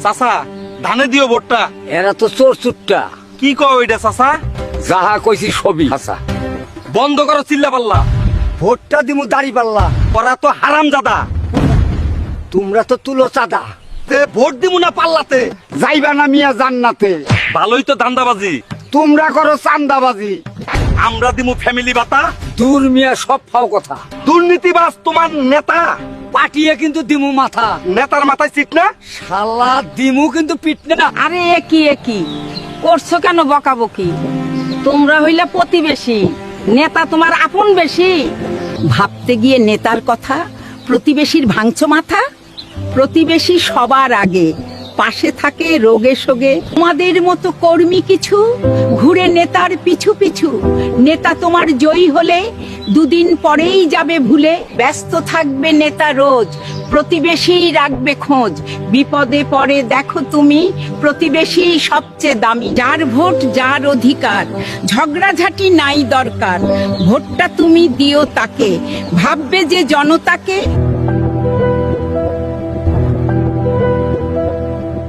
চাচা ধানে দিও ভোটটা। এরা তো চোর চুট্টা। কি কও এটা চাচা? যাহা কইছি সবই হাসা। বন্ধ করো চিল্লা পাল্লা। ভোটটা দিমু দাড়ি পাল্লা। ওরা তো হারাম জাদা। তোমরা তো তুলো চাঁদা। তে ভোট দিমু না পাল্লাতে? যাইবা না মিয়া জান্নাতে। ভালোই তো দান্দাবাজি। তোমরা করো চান্দাবাজি। আমরা দিমু ফ্যামিলি ভাতা। দূর মিয়া সব ফাও কথা। দুর্নীতিবাজ তোমার নেতা। পাটিয়ে কিন্তু দিমু মাথা। নেতার মাথায় সিট না? শালা দিমু কিন্তু পিটনে না। আরে একই করছো কেন বকাবকি? তোমরা হইলে প্রতিবেশী, নেতা তোমার আপন বেশি। ভাবতে গিয়ে নেতার কথা, প্রতিবেশীর ভাঙছো মাথা। প্রতিবেশী সবার আগে, পাশে থাকে রোগে শোগে। তোমাদের মতো কর্মী কিছু ঘুরে নেতার পিছু পিছু। নেতা তোমার জয়ী হলে দুদিন পরেই যাবে ভুলে। ব্যস্ত থাকবে নেতা রোজ, প্রতিবেশী রাখবে খোঁজ। বিপদে পড়ে দেখো তুমি, প্রতিবেশী সবচেয়ে দামি। যার ভোট যার অধিকার, ঝগড়াঝাটি নাই দরকার। ভোটটা তুমি দিও তাকে, ভাববে যে জনতাকে